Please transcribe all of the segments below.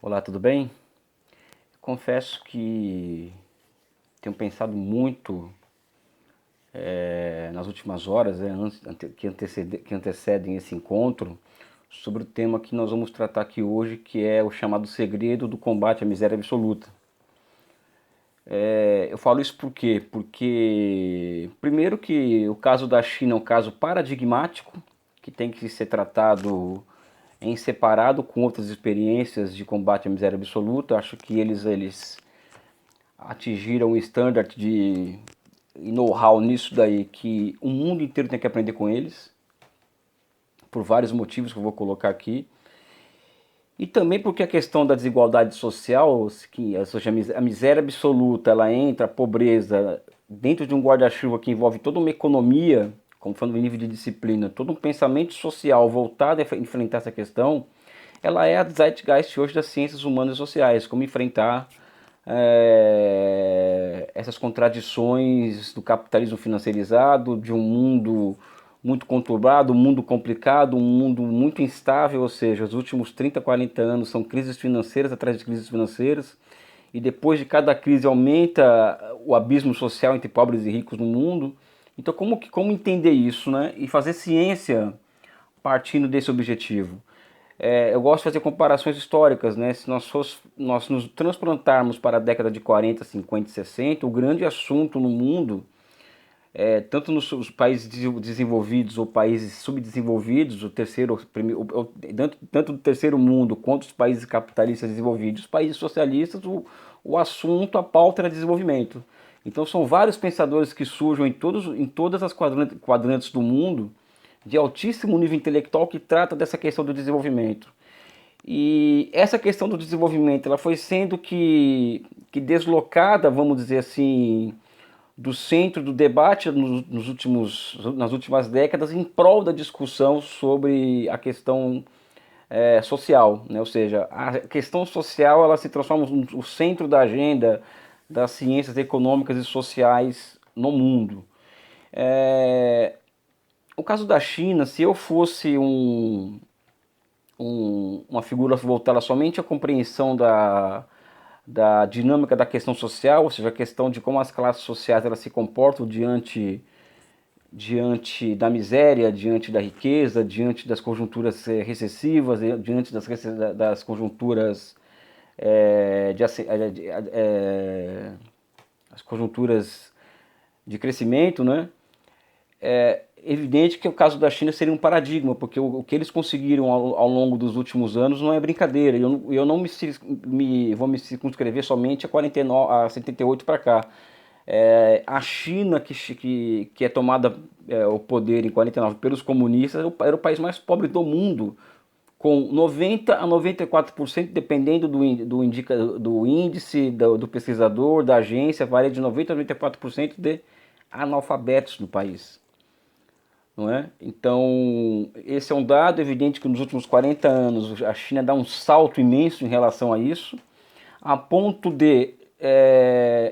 Olá, tudo bem? Confesso que tenho pensado muito nas últimas horas, que antecedem esse encontro, sobre o tema que nós vamos tratar aqui hoje, que é o chamado segredo do combate à miséria absoluta. Eu falo isso por quê? Porque, primeiro, que o caso da China é um caso paradigmático, que tem que ser tratado em separado com outras experiências de combate à miséria absoluta. Acho que eles atingiram um standard de know-how nisso daí que o mundo inteiro tem que aprender com eles, por vários motivos que eu vou colocar aqui. E também porque a questão da desigualdade social, que, ou seja, a miséria absoluta, ela entra, a pobreza, dentro de um guarda-chuva que envolve toda uma economia, como falando no nível de disciplina, todo um pensamento social voltado a enfrentar essa questão, ela é a zeitgeist hoje das ciências humanas e sociais, como enfrentar essas contradições do capitalismo financiarizado, de um mundo muito conturbado, um mundo complicado, um mundo muito instável, ou seja, os últimos 30, 40 anos são crises financeiras atrás de crises financeiras, e depois de cada crise aumenta o abismo social entre pobres e ricos no mundo. Então como entender isso, né? E fazer ciência partindo desse objetivo. Eu gosto de fazer comparações históricas, né? Se nós nos transplantarmos para a década de 40, 50 e 60, o grande assunto no mundo, tanto nos países desenvolvidos ou países subdesenvolvidos, tanto do terceiro mundo quanto os países capitalistas desenvolvidos, os países socialistas, o assunto, a pauta era desenvolvimento. Então são vários pensadores que surgem em todas as quadrantes do mundo, de altíssimo nível intelectual, que trata dessa questão do desenvolvimento. E essa questão do desenvolvimento, ela foi sendo que deslocada, vamos dizer assim, do centro do debate nas últimas décadas, em prol da discussão sobre a questão social, né? Ou seja, a questão social, ela se transforma no centro da agenda das ciências econômicas e sociais no mundo. O caso da China, se eu fosse uma figura voltada somente à compreensão da dinâmica da questão social, ou seja, a questão de como as classes sociais elas se comportam diante da miséria, diante da riqueza, diante das conjunturas recessivas, diante das conjunturas as conjunturas de crescimento, né? É evidente que o caso da China seria um paradigma, porque o que eles conseguiram ao longo dos últimos anos não é brincadeira. Eu não vou me circunscrever somente a 49, a 78 para cá. A China, que é tomada o poder em 49 pelos comunistas, era o país mais pobre do mundo, com 90 a 94%, dependendo do índice, do pesquisador, da agência, varia de 90 a 94% de analfabetos no país. Não é? Então, esse é um dado evidente que nos últimos 40 anos a China dá um salto imenso em relação a isso, a ponto de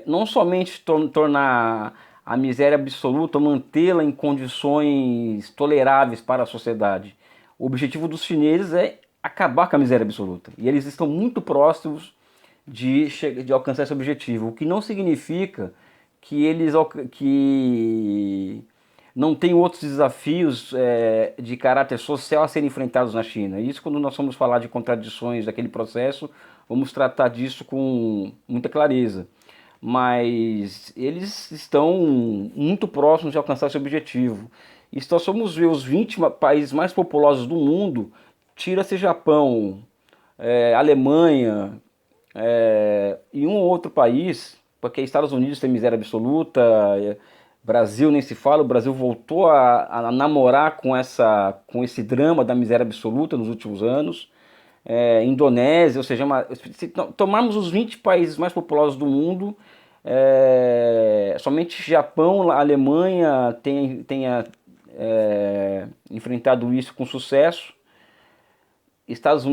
não somente tornar a miséria absoluta, mantê-la em condições toleráveis para a sociedade. O objetivo dos chineses é acabar com a miséria absoluta. E eles estão muito próximos de alcançar esse objetivo, o que não significa que não tem outros desafios de caráter social a serem enfrentados na China. Isso, quando nós vamos falar de contradições daquele processo, vamos tratar disso com muita clareza. Mas eles estão muito próximos de alcançar esse objetivo. E se nós formos ver os 20 países mais populosos do mundo, tira-se Japão, Alemanha, e um ou outro país, porque Estados Unidos tem miséria absoluta, Brasil nem se fala, o Brasil voltou a namorar com esse drama da miséria absoluta nos últimos anos. Indonésia, ou seja, se tomarmos os 20 países mais populosos do mundo, somente Japão, Alemanha tenha enfrentado isso com sucesso. Estados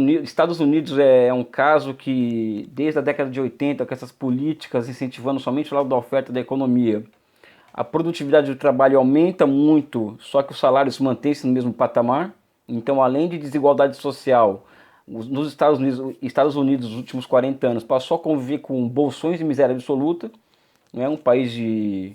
Unidos é um caso que, desde a década de 80, com essas políticas incentivando somente o lado da oferta da economia, a produtividade do trabalho aumenta muito, só que os salários mantêm-se no mesmo patamar. Então, além de desigualdade social, nos Estados Unidos, nos últimos 40 anos, passou a conviver com bolsões e miséria absoluta, né? Um país de,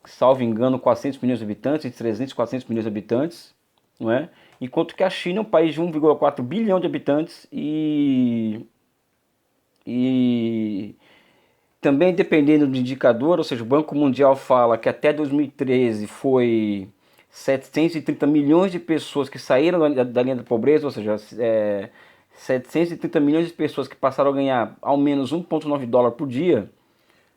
salvo engano, 400 milhões de habitantes, entre 300 e 400 milhões de habitantes, não é? Enquanto que a China é um país de 1,4 bilhão de habitantes e também dependendo do indicador, ou seja, o Banco Mundial fala que até 2013 foi 730 milhões de pessoas que saíram da linha da pobreza, ou seja, 730 milhões de pessoas que passaram a ganhar ao menos 1,9 dólar por dia,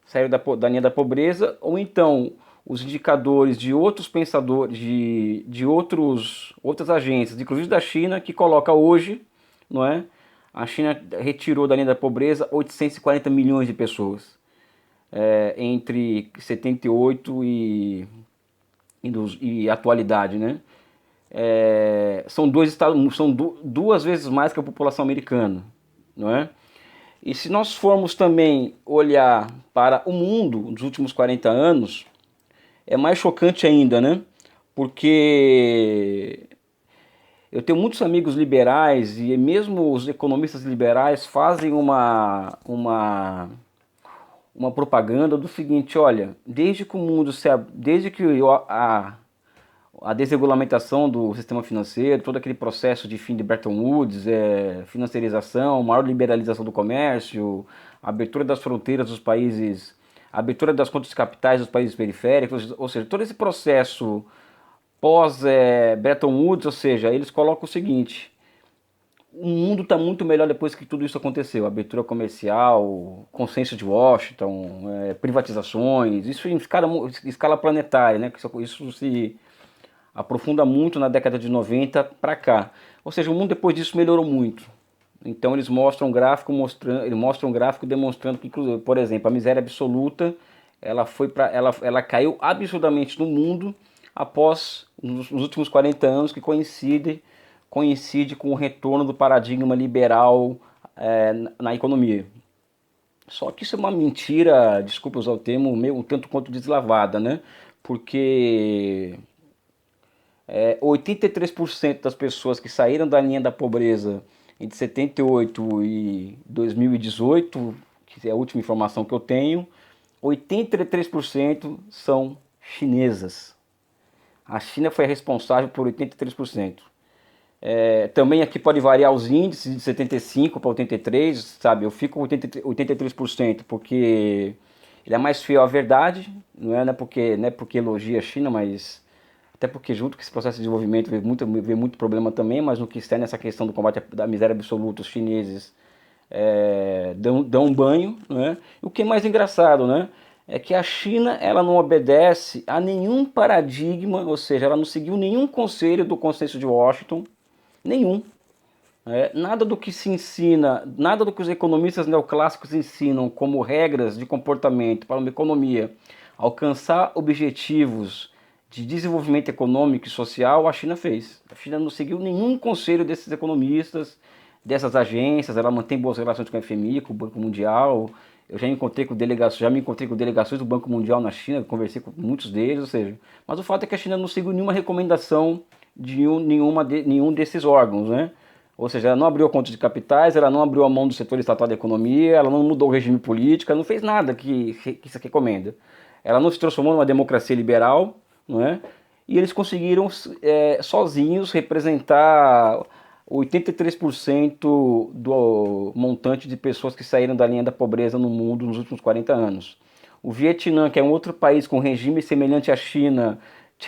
saíram da linha da pobreza, ou então os indicadores de outros pensadores, de outras agências, inclusive da China, que coloca hoje, não é? A China retirou da linha da pobreza 840 milhões de pessoas, entre 78 e atualidade, né? São duas vezes mais que a população americana, não é? E se nós formos também olhar para o mundo nos últimos 40 anos, é mais chocante ainda, né? Porque eu tenho muitos amigos liberais e mesmo os economistas liberais fazem uma propaganda do seguinte: olha, desde que o mundo desde que a desregulamentação do sistema financeiro, todo aquele processo de fim de Bretton Woods, financiarização, maior liberalização do comércio, abertura das fronteiras dos países, abertura das contas capitais dos países periféricos, ou seja, todo esse processo pós Bretton Woods, ou seja, eles colocam o seguinte: o mundo está muito melhor depois que tudo isso aconteceu. Abertura comercial, consenso de Washington, privatizações, isso em escala planetária, né? Isso se aprofunda muito na década de 90 para cá. Ou seja, o mundo depois disso melhorou muito. Então eles mostram um gráfico demonstrando que, por exemplo, a miséria absoluta ela caiu absurdamente no mundo após nos últimos 40 anos, que coincide com o retorno do paradigma liberal na economia. Só que isso é uma mentira, desculpa usar o termo, meio um tanto quanto deslavada, né? Porque 83% das pessoas que saíram da linha da pobreza entre 78 e 2018, que é a última informação que eu tenho, 83% são chinesas. A China foi responsável por 83%. Também aqui pode variar os índices de 75 para 83, sabe? Eu fico com 83% porque ele é mais fiel à verdade, não é porque elogia a China, mas até porque junto com esse processo de desenvolvimento vê muito problema também, mas no que está nessa questão do combate da miséria absoluta, os chineses dão um banho, né? E o que é mais engraçado, né? É que a China ela não obedece a nenhum paradigma, ou seja, ela não seguiu nenhum conselho do Consenso de Washington, nenhum. Nada do que se ensina, nada do que os economistas neoclássicos ensinam como regras de comportamento para uma economia alcançar objetivos de desenvolvimento econômico e social, a China fez. A China não seguiu nenhum conselho desses economistas, dessas agências, ela mantém boas relações com a FMI, com o Banco Mundial. Eu já me encontrei com delegações do Banco Mundial na China, conversei com muitos deles, ou seja, mas o fato é que a China não seguiu nenhuma recomendação de nenhum desses órgãos, né? Ou seja, ela não abriu a conta de capitais, ela não abriu a mão do setor estatal da economia, ela não mudou o regime político, ela não fez nada que isso recomenda. Ela não se transformou numa democracia liberal, não é? E eles conseguiram sozinhos representar 83% do montante de pessoas que saíram da linha da pobreza no mundo nos últimos 40 anos. O Vietnã, que é um outro país com regime semelhante à China,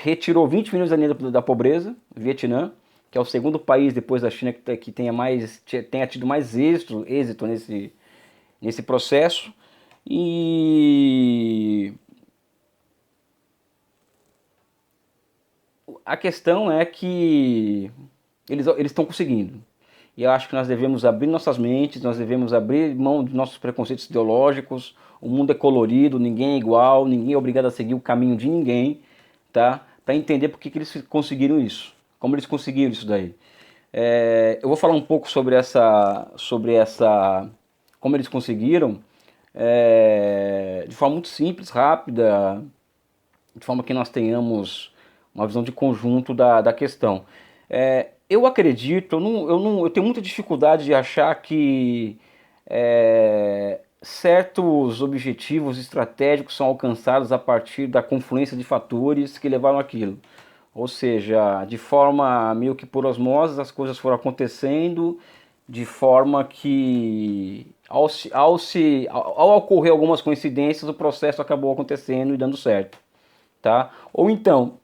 retirou 20 milhões da linha da pobreza. O Vietnã, que é o segundo país depois da China que tenha tido mais êxito nesse processo. E a questão é que eles estão conseguindo. E eu acho que nós devemos abrir nossas mentes, nós devemos abrir mão dos nossos preconceitos ideológicos. O mundo é colorido, ninguém é igual, ninguém é obrigado a seguir o caminho de ninguém, tá? Para entender por que eles conseguiram isso, como eles conseguiram isso daí. Eu vou falar um pouco sobre como eles conseguiram, de forma muito simples, rápida, de forma que nós tenhamos uma visão de conjunto da questão. Eu acredito, eu tenho muita dificuldade de achar que certos objetivos estratégicos são alcançados a partir da confluência de fatores que levaram aquilo. Ou seja, de forma meio que por osmose, as coisas foram acontecendo de forma que, ao ocorrer algumas coincidências, o processo acabou acontecendo e dando certo. Tá? Ou então,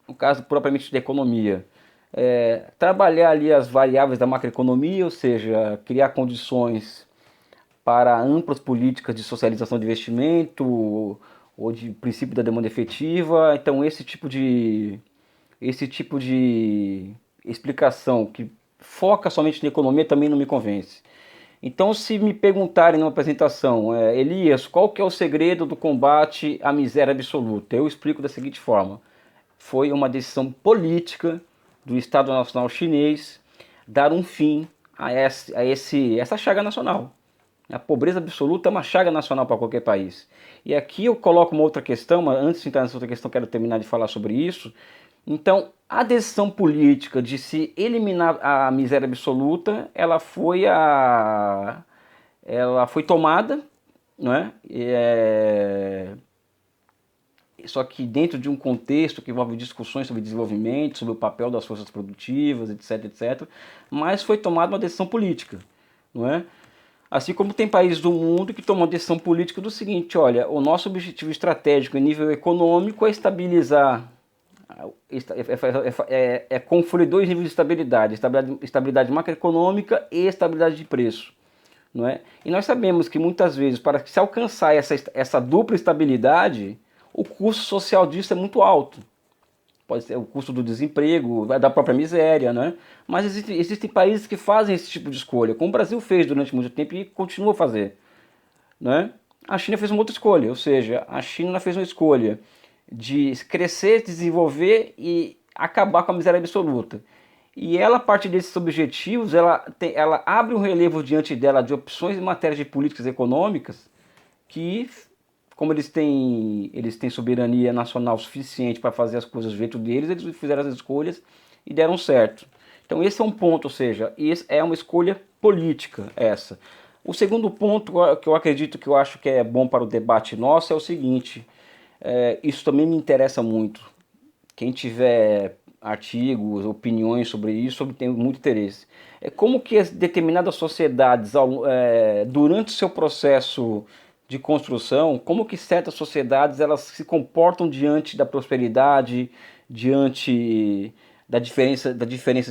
no caso propriamente da economia, trabalhar ali as variáveis da macroeconomia, ou seja, criar condições para amplas políticas de socialização de investimento ou de princípio da demanda efetiva. Então esse tipo de explicação que foca somente na economia também não me convence. Então, se me perguntarem numa apresentação, Elias, qual que é o segredo do combate à miséria absoluta? Eu explico da seguinte forma: foi uma decisão política do Estado Nacional Chinês dar um fim essa chaga nacional. A pobreza absoluta é uma chaga nacional para qualquer país. E aqui eu coloco uma outra questão, mas antes de entrar nessa outra questão, quero terminar de falar sobre isso. Então, a decisão política de se eliminar a miséria absoluta, ela foi tomada, não é? Só que dentro de um contexto que envolve discussões sobre desenvolvimento, sobre o papel das forças produtivas, etc, etc, mas foi tomada uma decisão política, não é? Assim como tem países do mundo que tomam a decisão política do seguinte: olha, o nosso objetivo estratégico em nível econômico é estabilizar, conferir dois níveis de estabilidade, estabilidade macroeconômica e estabilidade de preço. Não é? E nós sabemos que muitas vezes, para se alcançar essa dupla estabilidade, o custo social disso é muito alto. Pode ser o custo do desemprego, da própria miséria, né? Mas existem países que fazem esse tipo de escolha, como o Brasil fez durante muito tempo e continua a fazer, né? A China fez uma outra escolha, ou seja, a China fez uma escolha de crescer, desenvolver e acabar com a miséria absoluta. E ela, a partir desses objetivos, ela abre um relevo diante dela de opções em matéria de políticas econômicas que, como eles têm soberania nacional suficiente para fazer as coisas do jeito deles, eles fizeram as escolhas e deram certo. Então esse é um ponto, ou seja, é uma escolha política essa. O segundo ponto que eu acredito, que eu acho que é bom para o debate nosso, é o seguinte: isso também me interessa muito. Quem tiver artigos, opiniões sobre isso, tem muito interesse. É como que as determinadas sociedades, durante o seu processo de construção, como que certas sociedades elas se comportam diante da prosperidade, diante da diferença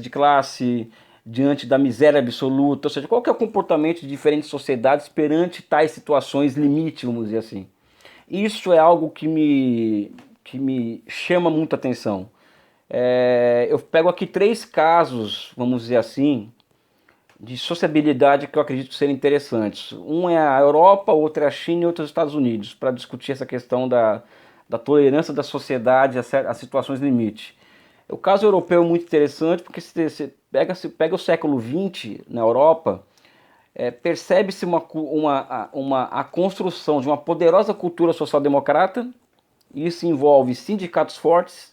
de classe, diante da miséria absoluta, ou seja, qual que é o comportamento de diferentes sociedades perante tais situações limite, vamos dizer assim. Isso é algo que me chama muita atenção. Eu pego aqui três casos, vamos dizer assim, de sociabilidade que eu acredito serem interessantes. Um é a Europa, outro é a China e outro é os Estados Unidos, para discutir essa questão da tolerância da sociedade a situações limite. O caso europeu é muito interessante porque se pega o século XX na Europa, percebe-se a construção de uma poderosa cultura social-democrata. Isso envolve sindicatos fortes,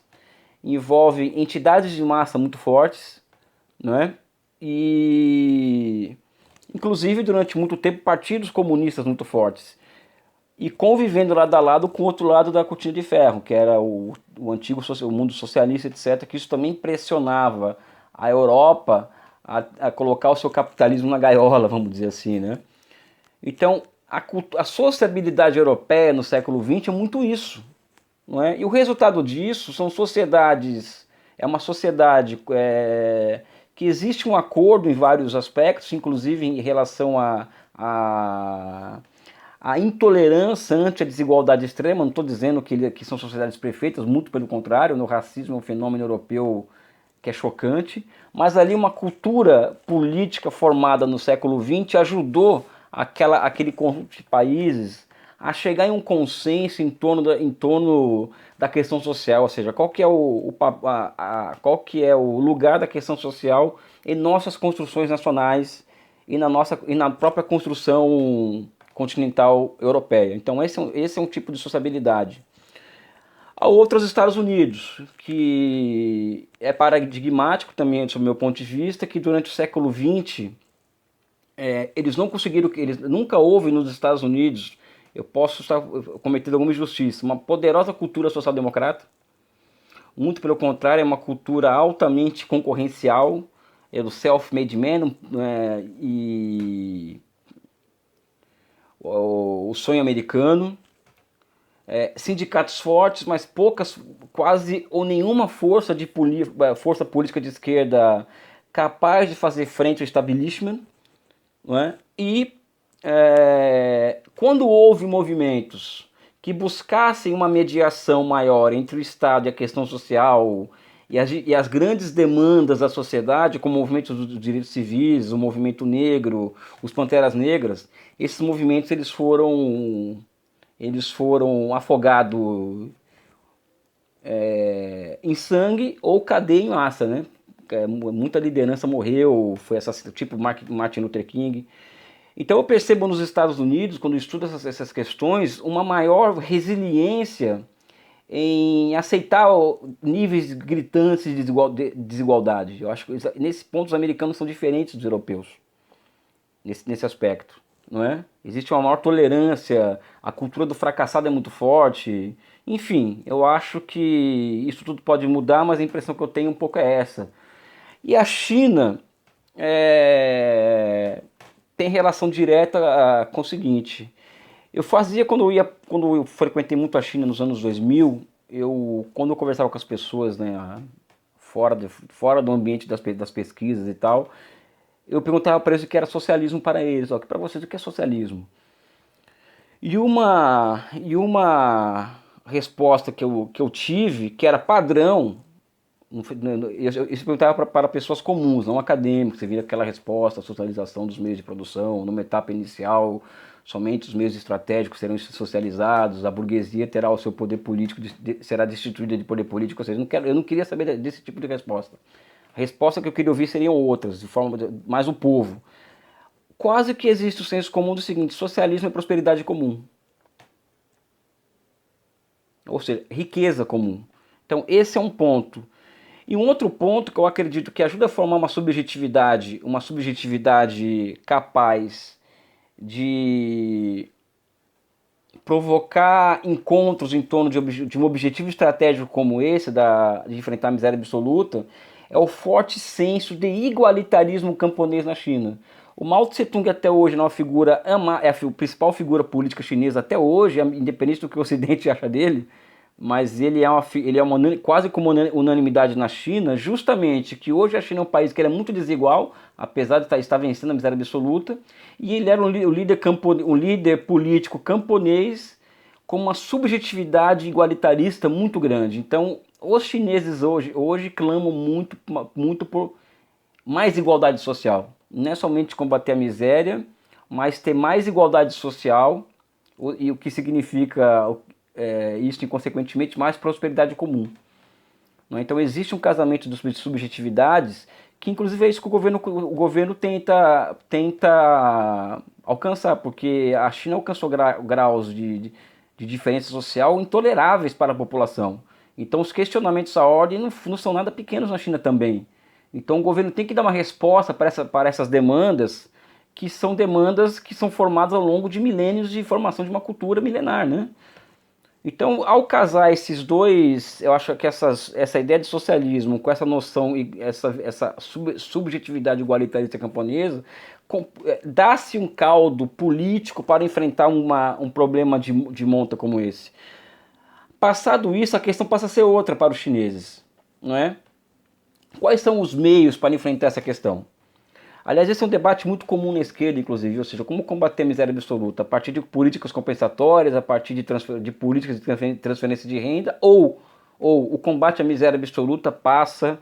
envolve entidades de massa muito fortes, não é? E inclusive durante muito tempo partidos comunistas muito fortes e convivendo lado a lado com o outro lado da cortina de ferro, que era o antigo o mundo socialista, etc., que isso também pressionava a Europa a colocar o seu capitalismo na gaiola, vamos dizer assim, né? Então, a sociabilidade europeia no século XX é muito isso, não é? E o resultado disso são sociedades, é uma sociedade que existe um acordo em vários aspectos, inclusive em relação a intolerância ante a desigualdade extrema. Não estou dizendo que são sociedades perfeitas, muito pelo contrário, o racismo é um fenômeno europeu que é chocante, mas ali uma cultura política formada no século XX ajudou aquele conjunto de países a chegar em um consenso em torno da questão social, ou seja, qual que é o lugar da questão social em nossas construções nacionais e na própria construção continental europeia. Então esse é um tipo de sociabilidade. A outra, os Estados Unidos, que é paradigmático também, sob o meu ponto de vista, que durante o século XX eles não conseguiram, eles nunca houve nos Estados Unidos, eu posso estar cometendo alguma injustiça, uma poderosa cultura social-democrata. Muito pelo contrário, é uma cultura altamente concorrencial, é do self-made man, e o sonho americano. Sindicatos fortes, mas poucas, quase ou nenhuma força política de esquerda capaz de fazer frente ao establishment, não é? E quando houve movimentos que buscassem uma mediação maior entre o Estado e a questão social e as grandes demandas da sociedade, como o movimento dos direitos civis, o movimento negro, os Panteras Negras, esses movimentos eles foram afogados em sangue ou cadeia em massa, né? Muita liderança morreu, foi assassinado, tipo Martin Luther King. Então eu percebo nos Estados Unidos, quando eu estudo essas questões, uma maior resiliência em aceitar níveis gritantes de desigualdade. Eu acho que nesse ponto os americanos são diferentes dos europeus, nesse aspecto, não é? Existe uma maior tolerância, a cultura do fracassado é muito forte. Enfim, eu acho que isso tudo pode mudar, mas a impressão que eu tenho um pouco é essa. E a China tem relação direta com o seguinte. Quando eu frequentei muito a China nos anos 2000, quando eu conversava com as pessoas, né, fora do ambiente das pesquisas e tal, eu perguntava para eles o que era socialismo para eles. Ó, para vocês, o que é socialismo? E uma resposta que eu tive, que era padrão, isso perguntava para pessoas comuns, não acadêmicos. Você vira aquela resposta: a socialização dos meios de produção, numa etapa inicial, somente os meios estratégicos serão socializados, a burguesia terá o seu poder político, será destituída de poder político. Ou seja, eu não queria saber desse tipo de resposta. A resposta que eu queria ouvir seriam outras, mais o povo. Quase que existe o senso comum do seguinte: socialismo é prosperidade comum. Ou seja, riqueza comum. Então esse é um ponto. E um outro ponto que eu acredito que ajuda a formar uma subjetividade capaz de provocar encontros em torno de um objetivo estratégico como esse, de enfrentar a miséria absoluta, é o forte senso de igualitarismo camponês na China. O Mao Tse Tung até hoje é é a principal figura política chinesa até hoje, independente do que o Ocidente acha dele, mas ele é quase como unanimidade na China, justamente que hoje a China é um país que é muito desigual, apesar de estar vencendo a miséria absoluta, e ele era um líder político camponês com uma subjetividade igualitarista muito grande. Então, os chineses hoje clamam muito por mais igualdade social. Não é somente combater a miséria, mas ter mais igualdade social, e o que significa isso, inconsequentemente, mais prosperidade comum. Então existe um casamento de subjetividades que, inclusive, é isso que o governo tenta alcançar, porque a China alcançou graus de diferença social intoleráveis para a população. Então os questionamentos à ordem não são nada pequenos na China também. Então o governo tem que dar uma resposta para essas demandas que são formadas ao longo de milênios de formação de uma cultura milenar, né? Então, ao casar esses dois, eu acho que essa ideia de socialismo com essa noção, essa subjetividade igualitarista camponesa, dá-se um caldo político para enfrentar um problema de monta como esse. Passado isso, a questão passa a ser outra para os chineses, não é? Quais são os meios para enfrentar essa questão? Aliás, esse é um debate muito comum na esquerda, inclusive, ou seja, como combater a miséria absoluta, a partir de políticas compensatórias, a partir de políticas de transferência de renda, ou o combate à miséria absoluta passa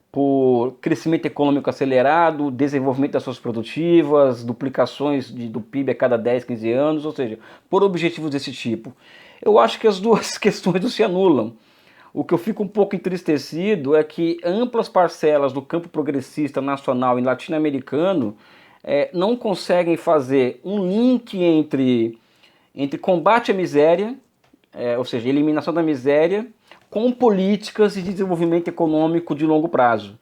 por crescimento econômico acelerado, desenvolvimento das forças produtivas, duplicações do PIB a cada 10, 15 anos, ou seja, por objetivos desse tipo. Eu acho que as duas questões não se anulam. O que eu fico um pouco entristecido é que amplas parcelas do campo progressista nacional e latino-americano não conseguem fazer um link entre combate à miséria, ou seja, eliminação da miséria, com políticas de desenvolvimento econômico de longo prazo.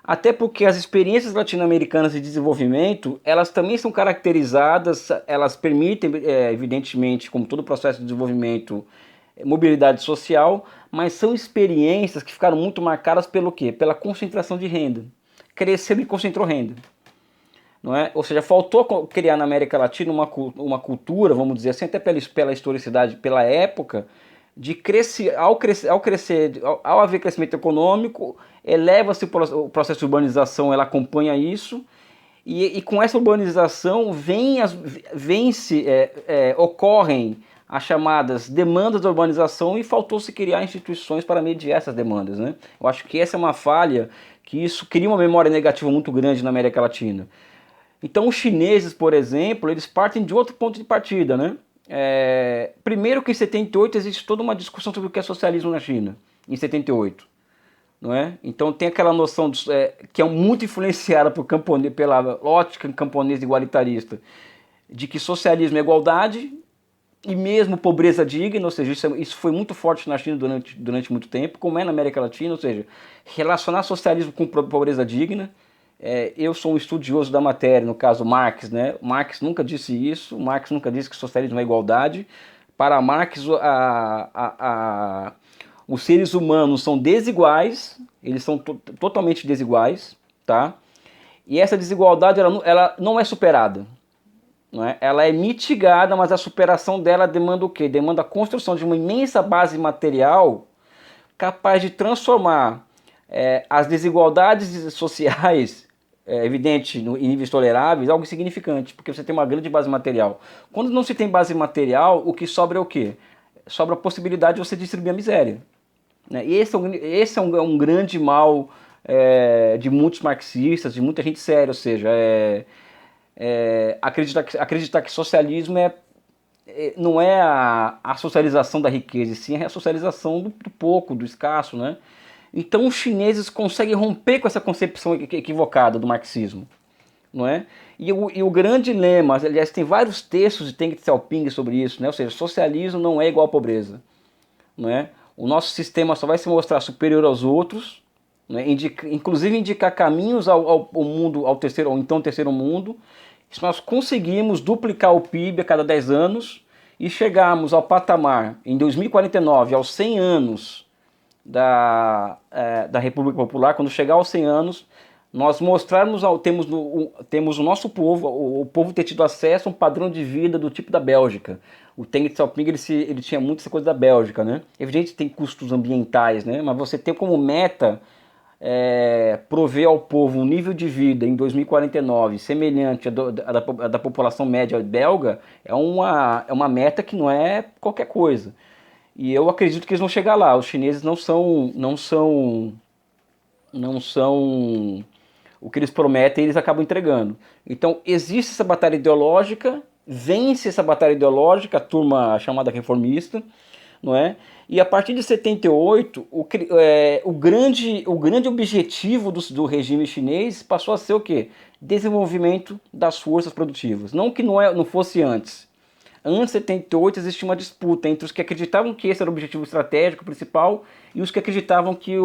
Até porque as experiências latino-americanas de desenvolvimento, elas também são caracterizadas, elas permitem, evidentemente, como todo processo de desenvolvimento, mobilidade social, mas são experiências que ficaram muito marcadas pelo quê? Pela concentração de renda. Cresceu e concentrou renda. Não é? Ou seja, faltou criar na América Latina uma cultura, vamos dizer assim, até pela historicidade, pela época, de crescer, ao haver crescimento econômico, eleva-se o processo de urbanização, ela acompanha isso, e com essa urbanização ocorrem as chamadas demandas da urbanização e faltou-se criar instituições para mediar essas demandas. Né? Eu acho que essa é uma falha, que isso cria uma memória negativa muito grande na América Latina. Então os chineses, por exemplo, eles partem de outro ponto de partida, né? Primeiro que em 78 existe toda uma discussão sobre o que é socialismo na China, em 78. Não é? Então tem aquela noção que é muito influenciada pela ótica camponesa igualitarista, de que socialismo é igualdade e mesmo pobreza digna, ou seja, isso foi muito forte na China durante muito tempo, como é na América Latina, ou seja, relacionar socialismo com pobreza digna. Eu sou um estudioso da matéria, no caso Marx, né? Marx nunca disse isso, Marx nunca disse que socialismo é igualdade. Para Marx, os seres humanos são desiguais, eles são totalmente desiguais, tá? E essa desigualdade ela não é superada, não é? Ela é mitigada, mas a superação dela demanda o quê? Demanda a construção de uma imensa base material capaz de transformar as desigualdades sociais, evidente, em níveis toleráveis, algo insignificante, porque você tem uma grande base material. Quando não se tem base material, o que sobra é o quê? Sobra a possibilidade de você distribuir a miséria. Né? E esse é um grande mal de muitos marxistas, de muita gente séria, ou seja, acreditar que socialismo não é a socialização da riqueza, e sim a socialização do pouco, do escasso, né? Então os chineses conseguem romper com essa concepção equivocada do marxismo, não é? E o grande lema, aliás, tem vários textos de Deng Xiaoping sobre isso, né? Ou seja, socialismo não é igual à pobreza, não é? O nosso sistema só vai se mostrar superior aos outros, né? Inclusive indicar caminhos ao mundo, ao terceiro mundo. Se nós conseguimos duplicar o PIB a cada 10 anos e chegarmos ao patamar, em 2049, aos 100 anos da República Popular, quando chegar aos 100 anos, nós mostrarmos, temos o nosso povo, o povo ter tido acesso a um padrão de vida do tipo da Bélgica. O Deng Xiaoping ele tinha muito essa coisa da Bélgica, né? Evidente que tem custos ambientais, né? Mas você tem como meta prover ao povo um nível de vida em 2049 semelhante à da população média belga é uma meta que não é qualquer coisa. E eu acredito que eles vão chegar lá. Os chineses não são o que eles prometem, eles acabam entregando. Então existe essa batalha ideológica, vence essa batalha ideológica, a turma chamada reformista, não é? E a partir de 78, o grande objetivo do regime chinês passou a ser o quê? Desenvolvimento das forças produtivas. Não que não fosse antes. Antes de 78 existia uma disputa entre os que acreditavam que esse era o objetivo estratégico principal e os que acreditavam que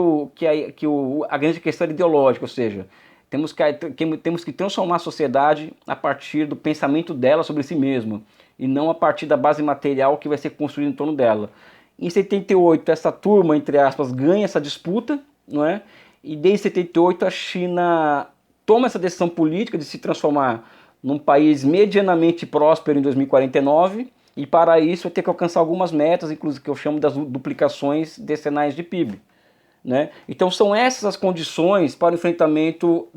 a grande questão era ideológica, ou seja, temos que transformar a sociedade a partir do pensamento dela sobre si mesma e não a partir da base material que vai ser construída em torno dela. Em 78, essa turma, entre aspas, ganha essa disputa, não é? E desde 78 a China toma essa decisão política de se transformar num país medianamente próspero em 2049, e para isso vai ter que alcançar algumas metas, inclusive que eu chamo das duplicações decenais de PIB. Né? Então são essas as condições para o enfrentamento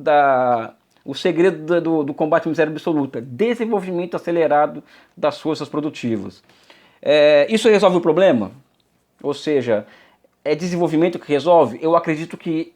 o segredo do combate à miséria absoluta, desenvolvimento acelerado das forças produtivas. Isso resolve o problema? Ou seja, é desenvolvimento que resolve? Eu acredito que,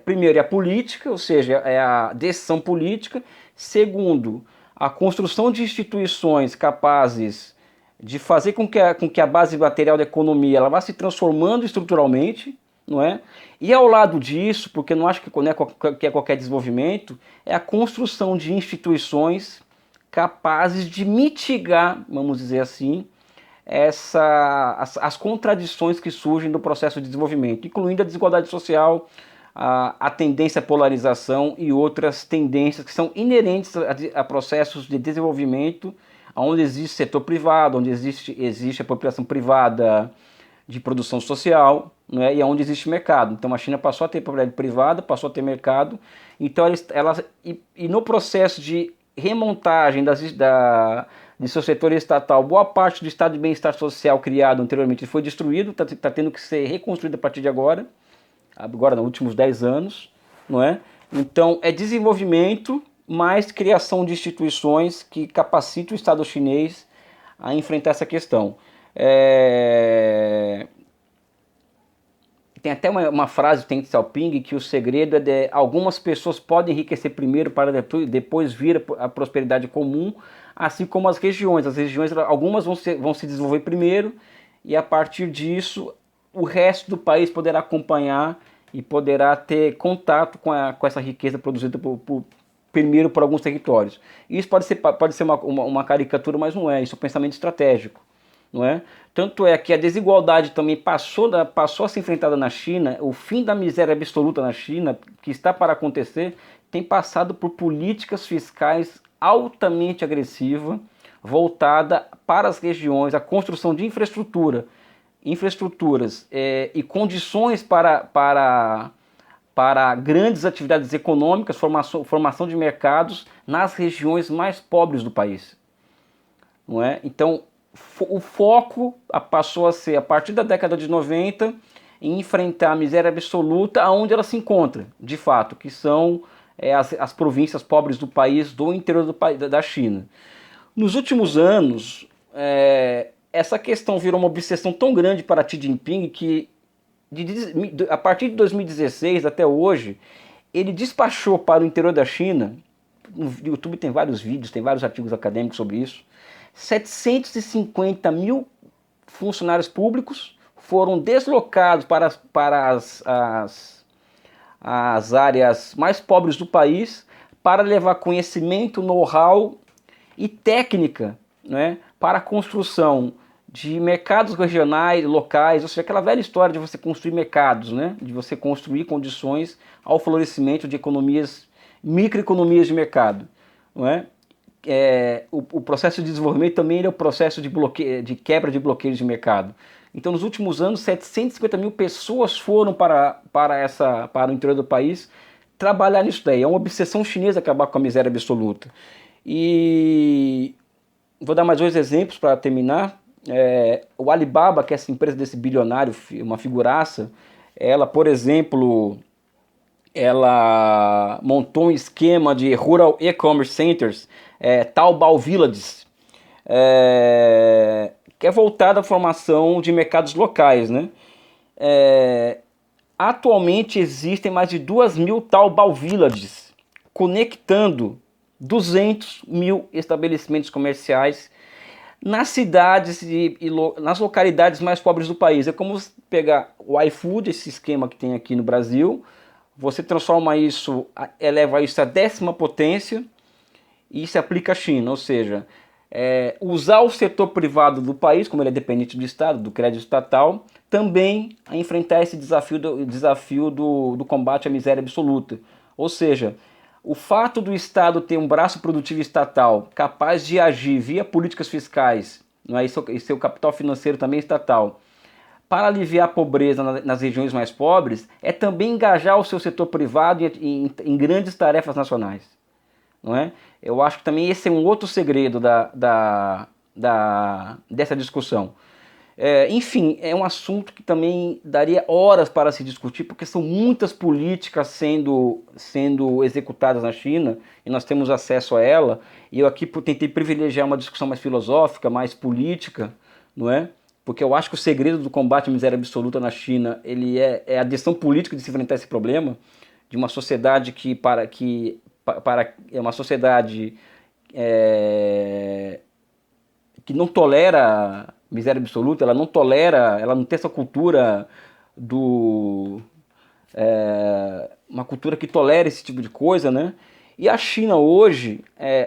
primeiro, é a política, ou seja, é a decisão política. Segundo, a construção de instituições capazes de fazer com que a base material da economia ela vá se transformando estruturalmente, não é? E ao lado disso, porque eu não acho que é qualquer desenvolvimento, é a construção de instituições capazes de mitigar, vamos dizer assim, as contradições que surgem do processo de desenvolvimento, incluindo a desigualdade social, a tendência à polarização e outras tendências que são inerentes a processos de desenvolvimento, onde existe setor privado, onde existe a população privada de produção social, né, e onde existe mercado. Então a China passou a ter propriedade privada, passou a ter mercado. Então e no processo de remontagem de seu setor estatal, boa parte do estado de bem-estar social criado anteriormente foi destruído, está tendo que ser reconstruído a partir de agora nos últimos 10 anos, não é? Então é desenvolvimento mais criação de instituições que capacitem o Estado chinês a enfrentar essa questão. Tem até uma frase do Deng Xiaoping que o segredo é de algumas pessoas podem enriquecer primeiro para depois vir a prosperidade comum, assim como as regiões. As regiões, algumas vão se desenvolver primeiro e a partir disso o resto do país poderá acompanhar e poderá ter contato com essa riqueza produzida primeiro por alguns territórios. Isso pode ser uma caricatura, mas não é. Isso é um pensamento estratégico, não é? Tanto é que a desigualdade também passou a ser enfrentada na China. O fim da miséria absoluta na China, que está para acontecer, tem passado por políticas fiscais altamente agressivas, voltada para as regiões, a construção de infraestruturas e condições para grandes atividades econômicas, formação de mercados nas regiões mais pobres do país, não é? Então, o foco passou a ser, a partir da década de 90, em enfrentar a miséria absoluta aonde ela se encontra, de fato, que são as províncias pobres do país, do interior da China. Nos últimos anos, essa questão virou uma obsessão tão grande para Xi Jinping que, a partir de 2016 até hoje, ele despachou para o interior da China, no YouTube tem vários vídeos, tem vários artigos acadêmicos sobre isso, 750 mil funcionários públicos foram deslocados para as áreas mais pobres do país para levar conhecimento, know-how e técnica, né, para a construção de mercados regionais, locais, ou seja, aquela velha história de você construir mercados, né, de você construir condições ao florescimento de microeconomias de mercado, não é? O processo de desenvolvimento também é o processo de quebra de bloqueios de mercado. Então, nos últimos anos, 750 mil pessoas foram para o interior do país trabalhar nisso daí. É uma obsessão chinesa acabar com a miséria absoluta. E vou dar mais dois exemplos para terminar. O Alibaba, que é essa empresa desse bilionário, uma figuraça, ela, por exemplo, ela montou um esquema de Rural E-Commerce Centers, Taobao Villages, que é voltada à formação de mercados locais, né? Atualmente existem mais de 2.000 Taobao Villages, conectando 200 mil estabelecimentos comerciais nas cidades e nas localidades mais pobres do país. É como pegar o iFood, esse esquema que tem aqui no Brasil, você transforma isso, eleva isso à 10ª potência e se aplica à China, ou seja, usar o setor privado do país, como ele é dependente do Estado, do crédito estatal, também a enfrentar esse desafio do combate à miséria absoluta. Ou seja, o fato do Estado ter um braço produtivo estatal capaz de agir via políticas fiscais, não é? E seu capital financeiro também estatal, para aliviar a pobreza nas regiões mais pobres, é também engajar o seu setor privado em grandes tarefas nacionais, não é? Eu acho que também esse é um outro segredo dessa discussão. Enfim, é um assunto que também daria horas para se discutir, porque são muitas políticas sendo executadas na China e nós temos acesso a ela. E eu aqui tentei privilegiar uma discussão mais filosófica, mais política, não é? Porque eu acho que o segredo do combate à miséria absoluta na China ele é a decisão política de se enfrentar esse problema, de uma sociedade que é uma sociedade que não tolera miséria absoluta, ela não tem essa cultura uma cultura que tolera esse tipo de coisa, né? E a China hoje,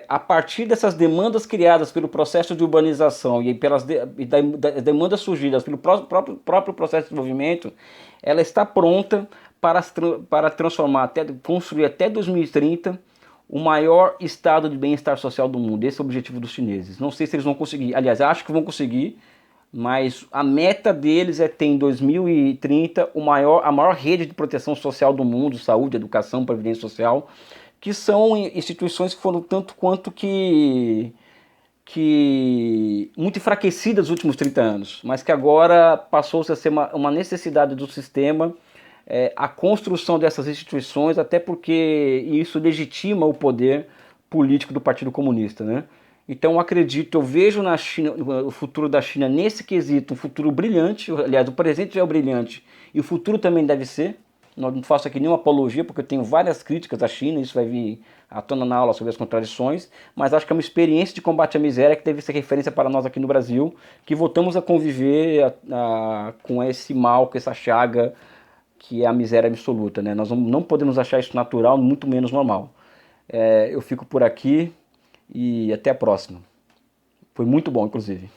a partir dessas demandas criadas pelo processo de urbanização e pelas das demandas surgidas pelo próprio processo de desenvolvimento, ela está pronta para transformar, construir até 2030 o maior estado de bem-estar social do mundo. Esse é o objetivo dos chineses. Não sei se eles vão conseguir, aliás, acho que vão conseguir, mas a meta deles é ter em 2030 a maior rede de proteção social do mundo, saúde, educação, previdência social, que são instituições que foram tanto quanto que muito enfraquecidas nos últimos 30 anos, mas que agora passou-se a ser uma necessidade do sistema, a construção dessas instituições, até porque isso legitima o poder político do Partido Comunista, né? Então eu vejo na China, o futuro da China nesse quesito, um futuro brilhante. Aliás, o presente já é brilhante e o futuro também deve ser. Não faço aqui nenhuma apologia, porque eu tenho várias críticas à China, isso vai vir à tona na aula sobre as contradições, mas acho que é uma experiência de combate à miséria que deve ser referência para nós aqui no Brasil, que voltamos a conviver com esse mal, com essa chaga, que é a miséria absoluta, né? Nós não podemos achar isso natural, muito menos normal. Eu fico por aqui e até a próxima. Foi muito bom, inclusive.